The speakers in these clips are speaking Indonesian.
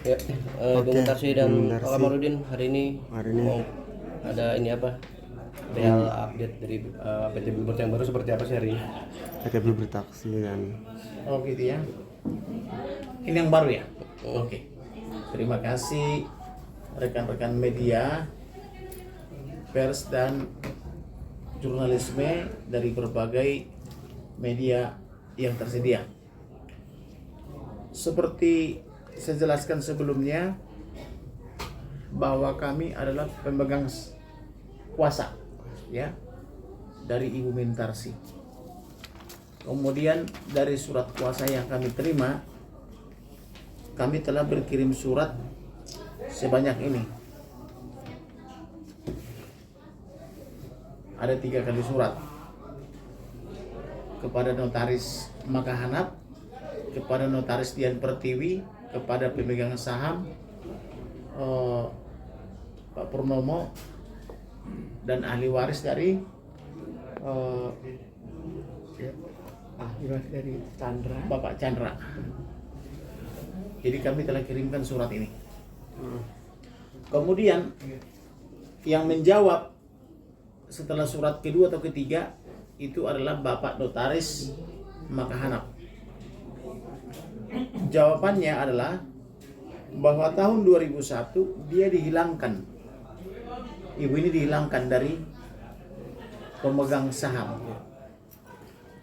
Ya, Oke, Bung Tarsi dan Bung Pak Tarsi. Kamarudin hari ini mau ada ini apa? Real update dari PT Bluebird yang baru seperti apa sih hari ini? PT Bluebird Taksi dan Oh gitu ya. Ini yang baru ya? Oke. Terima kasih rekan-rekan media, pers dan jurnalisme dari berbagai media yang tersedia. Seperti saya jelaskan sebelumnya bahwa kami adalah pemegang kuasa ya dari Ibu Mintarsi. Kemudian dari surat kuasa yang kami terima, kami telah berkirim surat sebanyak ini. Ada 3 kali surat kepada notaris Makahanap, kepada notaris Dian Pertiwi, kepada pemegang saham Pak Purnomo, dan ahli waris dari dari Chandra. Bapak Chandra. Jadi kami telah kirimkan surat ini. Kemudian yang menjawab setelah surat kedua atau ketiga itu adalah Bapak Notaris Makahanap. Jawabannya adalah bahwa tahun 2001 dia dihilangkan. Ibu ini dihilangkan dari pemegang saham.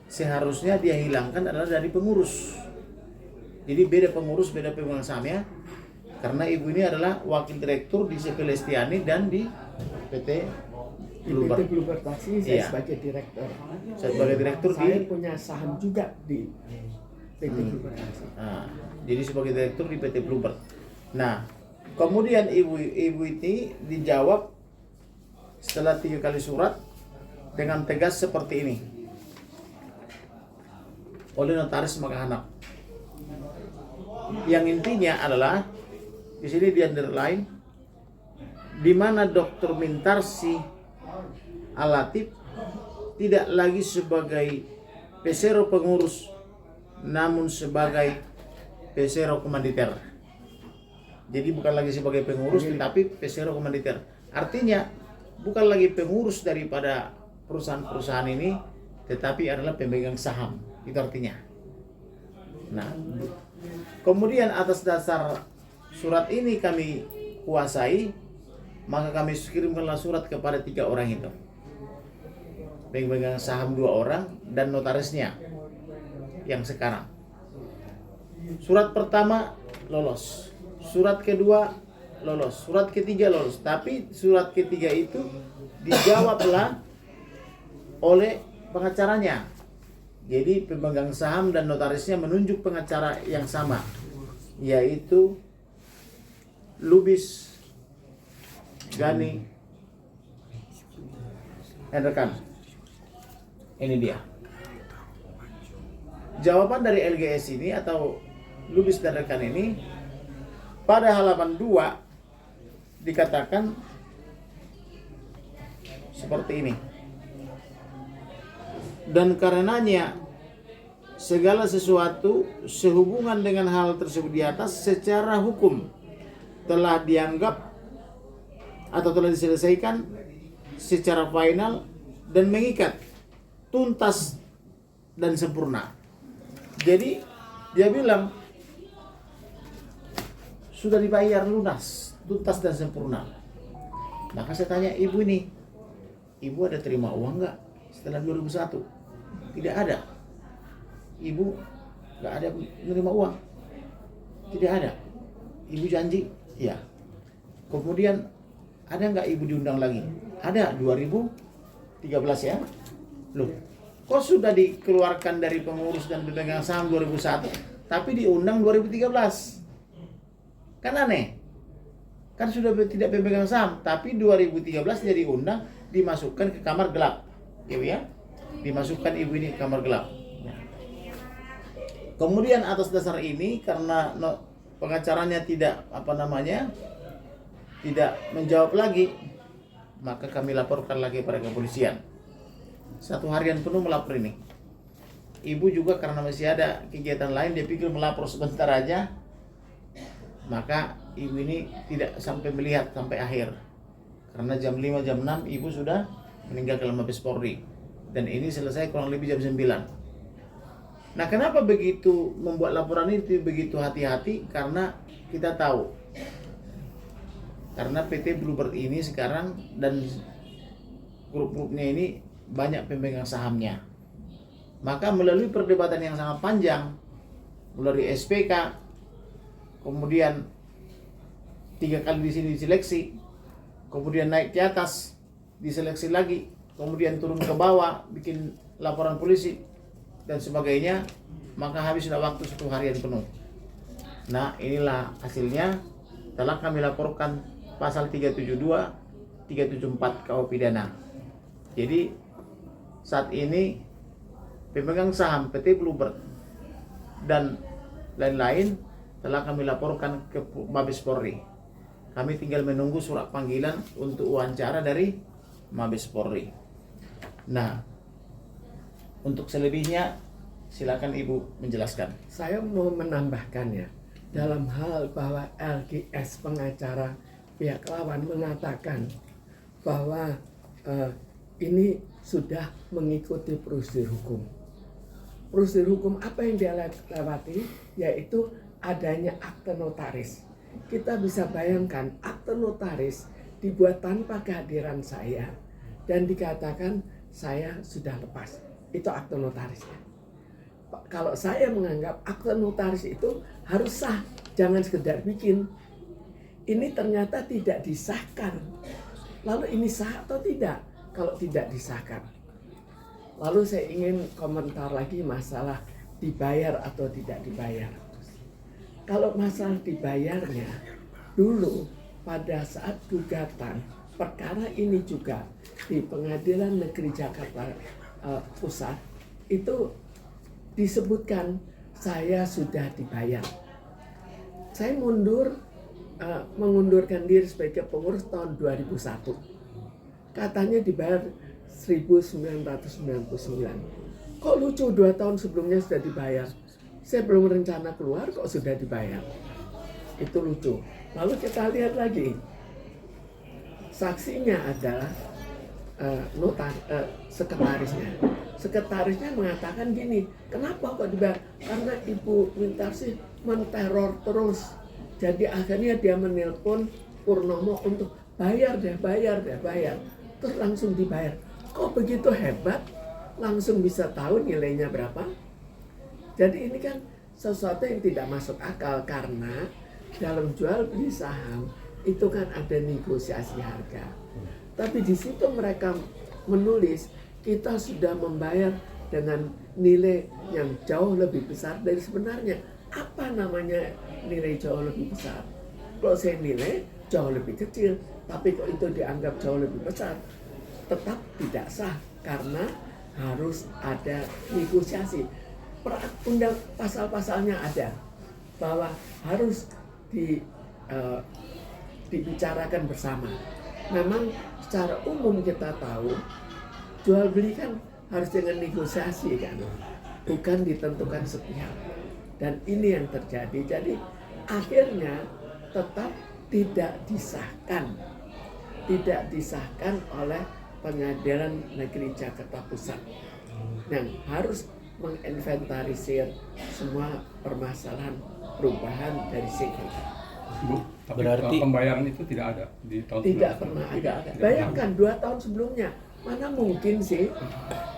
Seharusnya dia hilangkan adalah dari pengurus. Jadi beda pengurus, beda pemegang sahamnya. Karena ibu ini adalah wakil direktur di CV Lestiani dan di PT Di Bluebird. PT Bluebird Taksi saya Iya. sebagai direktur. Saya sebagai direktur Saya di punya saham juga di PT Bluebird Taksi. Nah, jadi sebagai direktur di PT Bluebird. Nah, kemudian ibu ini dijawab setelah 3 kali surat dengan tegas seperti ini oleh notaris Makahanap. Yang intinya adalah di sini di underline di mana Dr. Mintarsi Alatif tidak lagi sebagai pesero pengurus namun sebagai pesero komanditer. Jadi bukan lagi sebagai pengurus tetapi pesero komanditer. Artinya bukan lagi pengurus daripada perusahaan-perusahaan ini tetapi adalah pemegang saham. Itu artinya. Nah, kemudian atas dasar surat ini kami kuasai, maka kami kirimkanlah surat kepada 3 orang itu. Pemegang saham 2 orang dan notarisnya yang sekarang. Surat pertama lolos, surat kedua lolos, surat ketiga lolos. Tapi surat ketiga itu dijawablah oleh pengacaranya. Jadi pemegang saham dan notarisnya menunjuk pengacara yang sama, yaitu Lubis Gani dan rekan. Ini dia. Jawaban dari LGS ini atau Lubis dan rekan ini pada halaman 2 dikatakan seperti ini. Dan karenanya segala sesuatu sehubungan dengan hal tersebut di atas secara hukum telah dianggap atau telah diselesaikan secara final dan mengikat, tuntas dan sempurna. Jadi dia bilang sudah dibayar lunas, tuntas dan sempurna. Maka saya tanya ibu ini, ibu ada terima uang nggak setelah 2001? Tidak ada. Ibu nggak ada menerima uang. Tidak ada. Ibu janji, ya. Kemudian ada nggak ibu diundang lagi? Ada 2013 ya. Loh, kok sudah dikeluarkan dari pengurus dan pemegang saham 2001, tapi diundang 2013? Kan aneh. Kan sudah tidak pemegang saham, tapi 2013 dia diundang, dimasukkan ke kamar gelap. Ya. Dimasukkan ibu ini ke kamar gelap. Kemudian atas dasar ini karena pengacaranya tidak tidak menjawab lagi, maka kami laporkan lagi pada kepolisian. 1 harian penuh melapor ini. Ibu juga karena masih ada kegiatan lain, dia pikir melapor sebentar aja. maka ibu ini tidak sampai melihat sampai akhir. Karena jam 5, jam 6 ibu sudah meninggalkan Mabes Polri. Dan ini selesai kurang lebih jam 9. Nah, kenapa begitu membuat laporan itu begitu hati-hati? Karena kita tahu, karena PT Bluebird ini sekarang dan grup-grupnya ini banyak pemegang sahamnya. Maka melalui perdebatan yang sangat panjang, melalui SPK, kemudian 3 kali di sini diseleksi, kemudian naik ke atas, diseleksi lagi, kemudian turun ke bawah, bikin laporan polisi, dan sebagainya, maka habislah waktu 1 harian penuh. Nah, inilah hasilnya. Telah kami laporkan pasal 372, 374 KUH pidana. Jadi saat ini pemegang saham PT Bluebird dan lain-lain telah kami laporkan ke Mabes Polri. Kami tinggal menunggu surat panggilan untuk wawancara dari Mabes Polri. Nah, untuk selebihnya silakan Ibu menjelaskan. Saya mau menambahkan ya, dalam hal bahwa LGS pengacara pihak lawan mengatakan bahwa ini sudah mengikuti prosedur hukum. Prosedur hukum apa yang dia lewati? Yaitu adanya akte notaris. Kita bisa bayangkan akte notaris dibuat tanpa kehadiran saya dan dikatakan saya sudah lepas. Itu akte notarisnya. Kalau saya menganggap akte notaris itu harus sah, jangan sekedar bikin. Ini ternyata tidak disahkan. Lalu ini sah atau tidak? Kalau tidak disahkan. Lalu saya ingin komentar lagi masalah dibayar atau tidak dibayar. Kalau masalah dibayarnya, dulu pada saat gugatan perkara ini juga di Pengadilan Negeri Jakarta Pusat itu disebutkan saya sudah dibayar. Saya mengundurkan diri sebagai pengurus tahun 2001. Katanya dibayar 1999. Kok lucu 2 tahun sebelumnya sudah dibayar? Saya belum rencana keluar kok sudah dibayar. Itu lucu. Lalu kita lihat lagi. Saksinya adalah sekretarisnya. Sekretarisnya mengatakan gini, kenapa kok dibayar? Karena Ibu Wintarsih menteror terus. Jadi akhirnya dia menelpon Purnomo untuk bayar. Terus langsung dibayar. Kok begitu hebat? Langsung bisa tahu nilainya berapa? Jadi ini kan sesuatu yang tidak masuk akal karena dalam jual beli saham itu kan ada negosiasi harga. Tapi di situ mereka menulis kita sudah membayar dengan nilai yang jauh lebih besar dari sebenarnya. Apa namanya nilai jauh lebih besar? Kalau saya nilai jauh lebih kecil, tapi kok itu dianggap jauh lebih besar, tetap tidak sah karena harus ada negosiasi. Undang pasal-pasalnya ada bahwa harus dibicarakan bersama. Memang secara umum kita tahu jual beli kan harus dengan negosiasi kan, bukan ditentukan sepihak. Dan ini yang terjadi. Jadi akhirnya tetap tidak disahkan oleh Pengadilan Negeri Jakarta Pusat yang harus menginventarisir semua permasalahan perubahan dari CV. Bu, tapi Berarti pembayaran itu tidak ada di tahun Tidak sebelumnya? pernah ada. Bayangkan 2 tahun sebelumnya, mana mungkin sih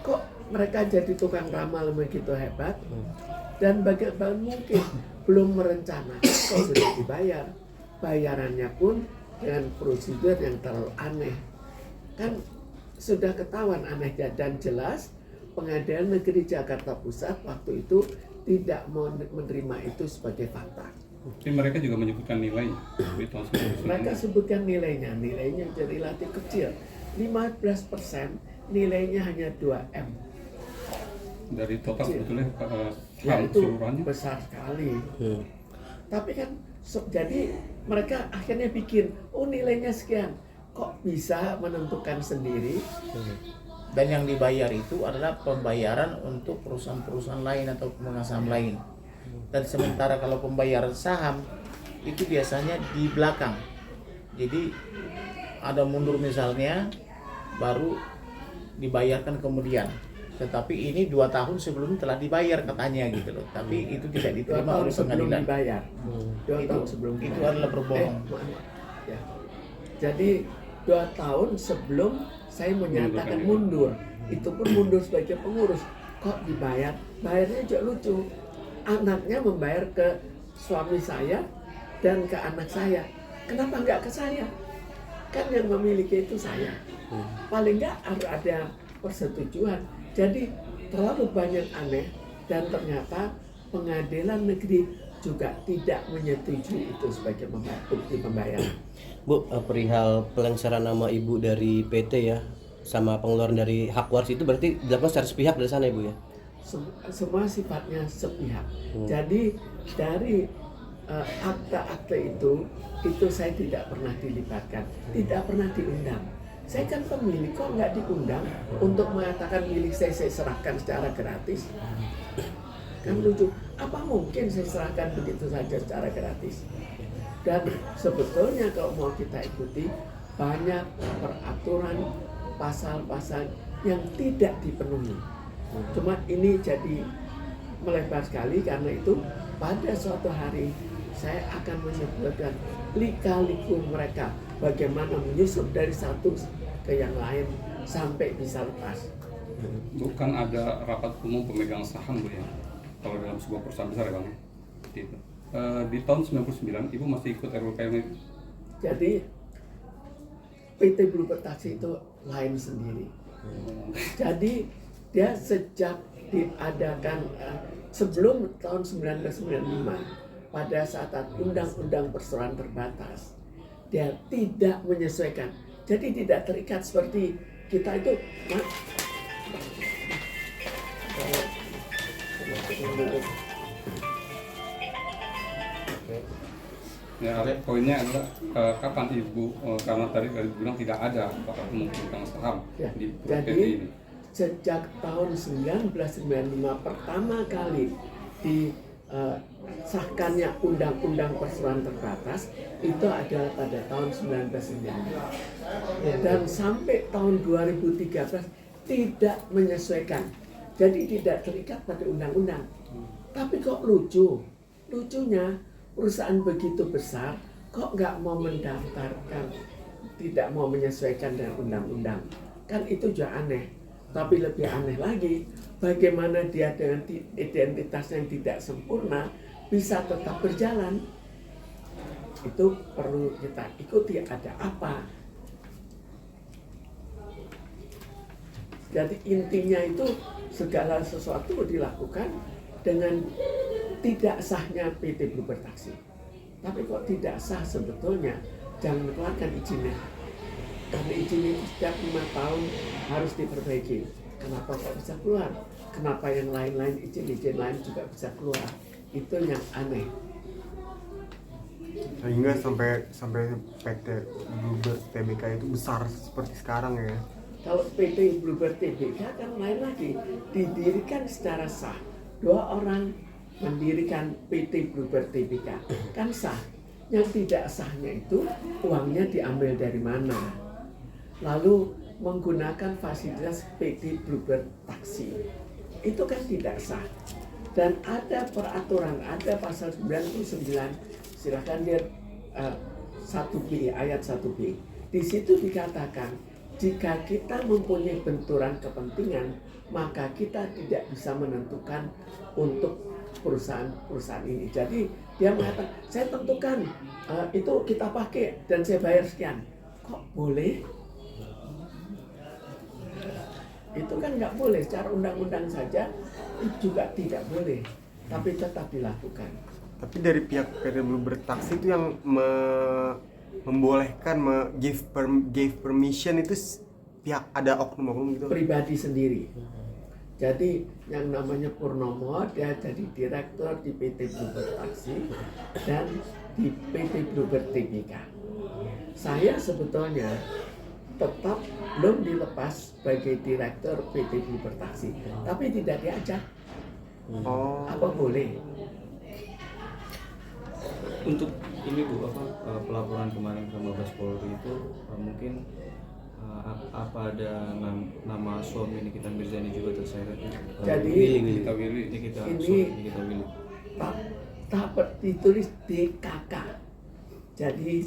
kok mereka jadi tukang ramal begitu hebat dan bagaimana mungkin belum merencanakan kok sudah dibayar. Bayarannya pun dengan prosedur yang terlalu aneh. Kan sudah ketahuan anehnya dan jelas Pengadilan Negeri Jakarta Pusat waktu itu tidak mau menerima itu sebagai fakta. Tapi mereka juga menyebutkan nilainya di tahun sebelumnya. Mereka sebutkan nilainya jadi relatif kecil. 15% nilainya hanya 2M. Dari total Kecil. sebetulnya Ya itu keseluruhannya. besar sekali. Tapi kan jadi mereka akhirnya bikin, oh nilainya sekian. Kok bisa menentukan sendiri? Dan yang dibayar itu adalah pembayaran untuk perusahaan-perusahaan lain atau pemegang saham lain. Dan sementara kalau pembayaran saham itu biasanya di belakang. Jadi ada mundur misalnya, baru dibayarkan kemudian. Tetapi ini 2 tahun sebelum telah dibayar katanya gitu loh. Tapi itu tidak 2 diterima tahun oleh sebelum pengadilan. dibayar. 2 Itu, tahun sebelum itu dibayar. adalah berbohong. Ya. Jadi 2 tahun sebelum saya menyatakan mundur, itu pun mundur sebagai pengurus. Kok dibayar? Bayarnya juga lucu. Anaknya membayar ke suami saya dan ke anak saya. Kenapa nggak ke saya? Kan yang memiliki itu saya. Paling nggak harus ada persetujuan. Jadi terlalu banyak aneh dan ternyata pengadilan negeri juga tidak menyetujui itu sebagai bukti pembayaran. Bu, perihal pelengseran nama ibu dari PT ya, sama pengeluaran dari hak waris itu berarti dilakukan secara sepihak dari sana ibu ya? Semua sifatnya sepihak. Jadi dari akta-akta itu saya tidak pernah dilibatkan, tidak pernah diundang. Saya kan pemilik, kok nggak diundang untuk mengatakan milik saya serahkan secara gratis? Kan lucu. Apa mungkin saya serahkan begitu saja secara gratis? Dan sebetulnya kalau mau kita ikuti, banyak peraturan pasal-pasal yang tidak dipenuhi. Cuma ini jadi melebar sekali, karena itu pada suatu hari saya akan menyebutkan lika-liku mereka, bagaimana menyusup dari satu ke yang lain sampai bisa lepas. Bukan ada rapat umum pemegang saham Bu ya, kalau dalam sebuah perusahaan besar ya Bang, seperti itu. Di tahun 99 Ibu masih ikut RUKM itu? Jadi PT Bluebird Taxi itu lain sendiri. Jadi dia sejak diadakan sebelum tahun 1995, pada saat undang-undang perseroan terbatas, dia tidak menyesuaikan. Jadi tidak terikat seperti kita itu. Ya, poinnya adalah kapan Ibu, karena tadi bilang tidak ada rapat umum pemegang saham Ya, di PT jadi ini. sejak tahun 1995 pertama kali disahkannya undang-undang perseroan terbatas itu adalah pada tahun 1995, dan sampai tahun 2013 tidak menyesuaikan, jadi tidak terikat pada undang-undang. Tapi kok lucunya perusahaan begitu besar kok nggak mau mendaftarkan, tidak mau menyesuaikan dengan undang-undang, kan itu juga aneh. Tapi lebih aneh lagi, bagaimana dia dengan identitas yang tidak sempurna bisa tetap berjalan. Itu perlu kita ikuti, ada apa. Jadi intinya itu segala sesuatu dilakukan dengan tidak sahnya PT Bluebird Taxi. Tapi kok tidak sah sebetulnya, jangan keluarkan izinnya. Karena izin itu setiap 5 tahun harus diperbaiki. Kenapa kok bisa keluar? Kenapa yang lain-lain izin lain juga bisa keluar? Itu yang aneh. Sehingga sampai PT Bluebird Tbk itu besar seperti sekarang ya. Kalau PT Bluebird Tbk kan lain lagi, didirikan secara sah. 2 orang mendirikan PT Bluebird Tbk, kan sah. Yang tidak sahnya itu uangnya diambil dari mana? Lalu menggunakan fasilitas PT Bluebird Taxi, itu kan tidak sah. Dan ada peraturan, ada pasal 99, silakan lihat 1B, ayat 1B. Di situ dikatakan, jika kita mempunyai benturan kepentingan, maka kita tidak bisa menentukan untuk perusahaan ini. Jadi dia mengatakan, saya tentukan itu kita pakai dan saya bayar sekian. Kok boleh? Itu kan nggak boleh, secara undang-undang saja itu juga tidak boleh, tapi tetap dilakukan. Tapi dari pihak PT Bluebird Taxi itu yang membolehkan, gave permission itu pihak, ada oknum-oknum gitu? Pribadi sendiri. Jadi yang namanya Purnomo, dia jadi direktur di PT Bluebird Taxi dan di PT Bluebird Tbk. Saya sebetulnya tetap belum dilepas sebagai direktur PT Bluebird Taxi, tapi tidak diajak. Oh. Apa boleh? Untuk ini Bu, pelaporan kemarin ke Mabes Polri itu mungkin apa ada nama suami Nikita Mirzani juga terseret? Jadi Kita Willy. Nikita ini- suami Nikita Willy. tak ditulis DKK. Jadi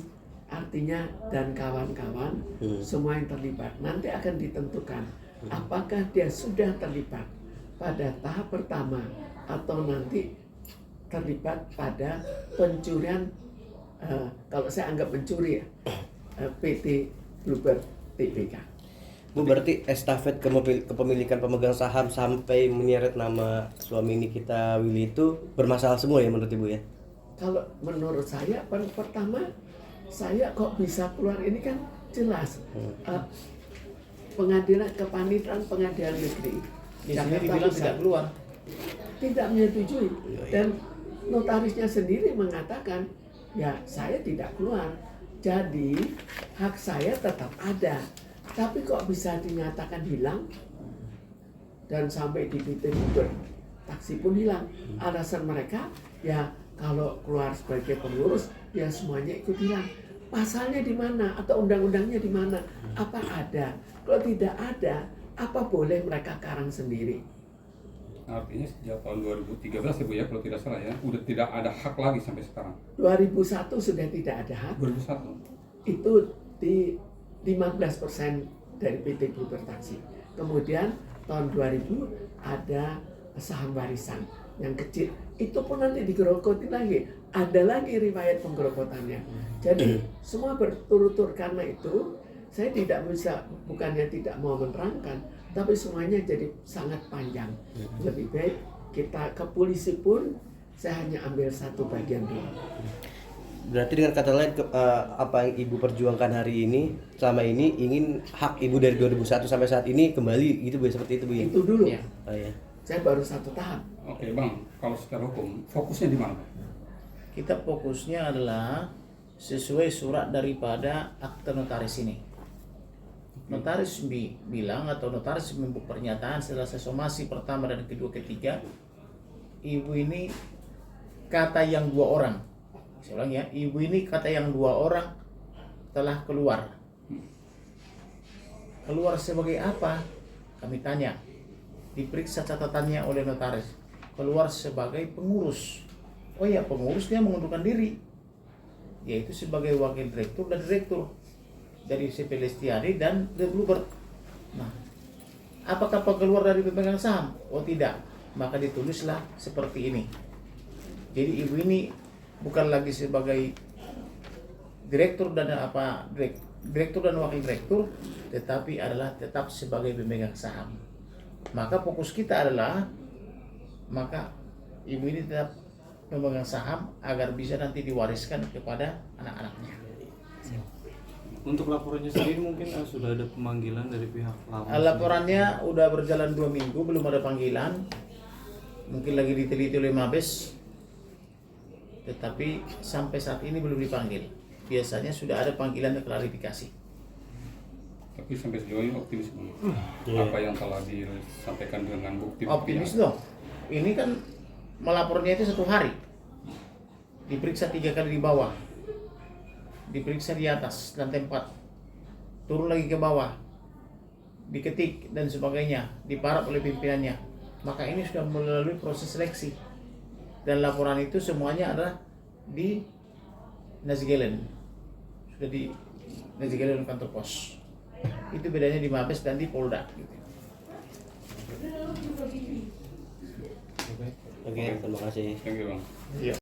artinya dan kawan-kawan semua yang terlibat nanti akan ditentukan apakah dia sudah terlibat pada tahap pertama atau nanti terlibat pada pencurian, kalau saya anggap mencuri ya, PT Bluebird Tbk. Bu, berarti estafet kepemilikan pemegang saham sampai menyeret nama suami Nikita Willy itu bermasalah semua ya menurut Ibu ya? Kalau menurut saya pertama saya kok bisa keluar ini kan jelas pengadilan kepanitiaan pengadilan negeri Di sini Jakarta dibilang Pusat tidak keluar. tidak menyetujui dan notarisnya sendiri mengatakan ya saya tidak keluar, jadi hak saya tetap ada, tapi kok bisa dinyatakan hilang dan sampai di PT Bluebird taksi pun hilang. Alasan mereka ya kalau keluar sebagai pengurus ya semuanya ikut hilang. Pasalnya di mana atau undang-undangnya di mana? Apa ada? Kalau tidak ada, apa boleh mereka karang sendiri? Artinya sejak tahun 2013 ya Bu ya, kalau tidak salah ya, udah tidak ada hak lagi sampai sekarang. 2001 sudah tidak ada hak. 2001. Itu di 15% dari PT Bluebird Taksi. Kemudian tahun 2000 ada saham warisan yang kecil. Itu pun nanti digerogoti lagi. Ada lagi riwayat penggerogotannya. Jadi semua berturut-turut karena itu saya tidak bisa, bukannya tidak mau menerangkan, tapi semuanya jadi sangat panjang. Lebih baik kita ke polisi pun saya hanya ambil satu bagian dulu. Berarti dengan kata lain apa yang Ibu perjuangkan hari ini selama ini ingin hak Ibu dari 2001 sampai saat ini kembali gitu Bu, seperti itu Bu ya? Itu dulu. Ya. Oh, ya. Saya baru satu tahap. Oke Bang, kalau secara hukum fokusnya di mana? Kita fokusnya adalah sesuai surat daripada akte notaris ini. Notaris bilang atau notaris membuat pernyataan setelah somasi pertama dan kedua ketiga, ibu ini kata yang 2 orang. Saya ulang ya, ibu ini kata yang 2 orang telah keluar. Keluar sebagai apa? Kami tanya. Diperiksa catatannya oleh notaris. Keluar sebagai pengurus. Oh ya, pengurus dia mengundurkan diri. Yaitu sebagai wakil direktur dan direktur dari CP Lestiari dan The Bluebird. Nah, apakah keluar dari pemegang saham? Oh tidak, maka ditulislah seperti ini. Jadi ibu ini bukan lagi sebagai direktur dan direktur dan wakil direktur, tetapi adalah tetap sebagai pemegang saham. Maka fokus kita adalah maka ibu ini tetap pemegang saham agar bisa nanti diwariskan kepada anak-anaknya. Untuk laporannya sendiri mungkin sudah ada pemanggilan dari pihak lawan. Laporannya udah berjalan 2 minggu, belum ada panggilan. Mungkin lagi diteliti oleh Mabes, tetapi sampai saat ini belum dipanggil. Biasanya sudah ada panggilan dan klarifikasi. Tapi sampai sejauh ini optimis Bang. Apa yang telah disampaikan dengan bukti. Optimis dong. Ini kan melapornya itu 1 hari. Diperiksa 3 kali di bawah. Diperiksa di atas lantai 4. Turun lagi ke bawah. Diketik dan sebagainya. Diparap oleh pimpinannya. Maka ini sudah melalui proses seleksi. Dan laporan itu semuanya adalah di Nazgelen. Sudah di Nazgelen kantor pos. Itu bedanya di Mabes dan di Polda. Gitu. Oke, terima kasih. Thank you Bang. Iya.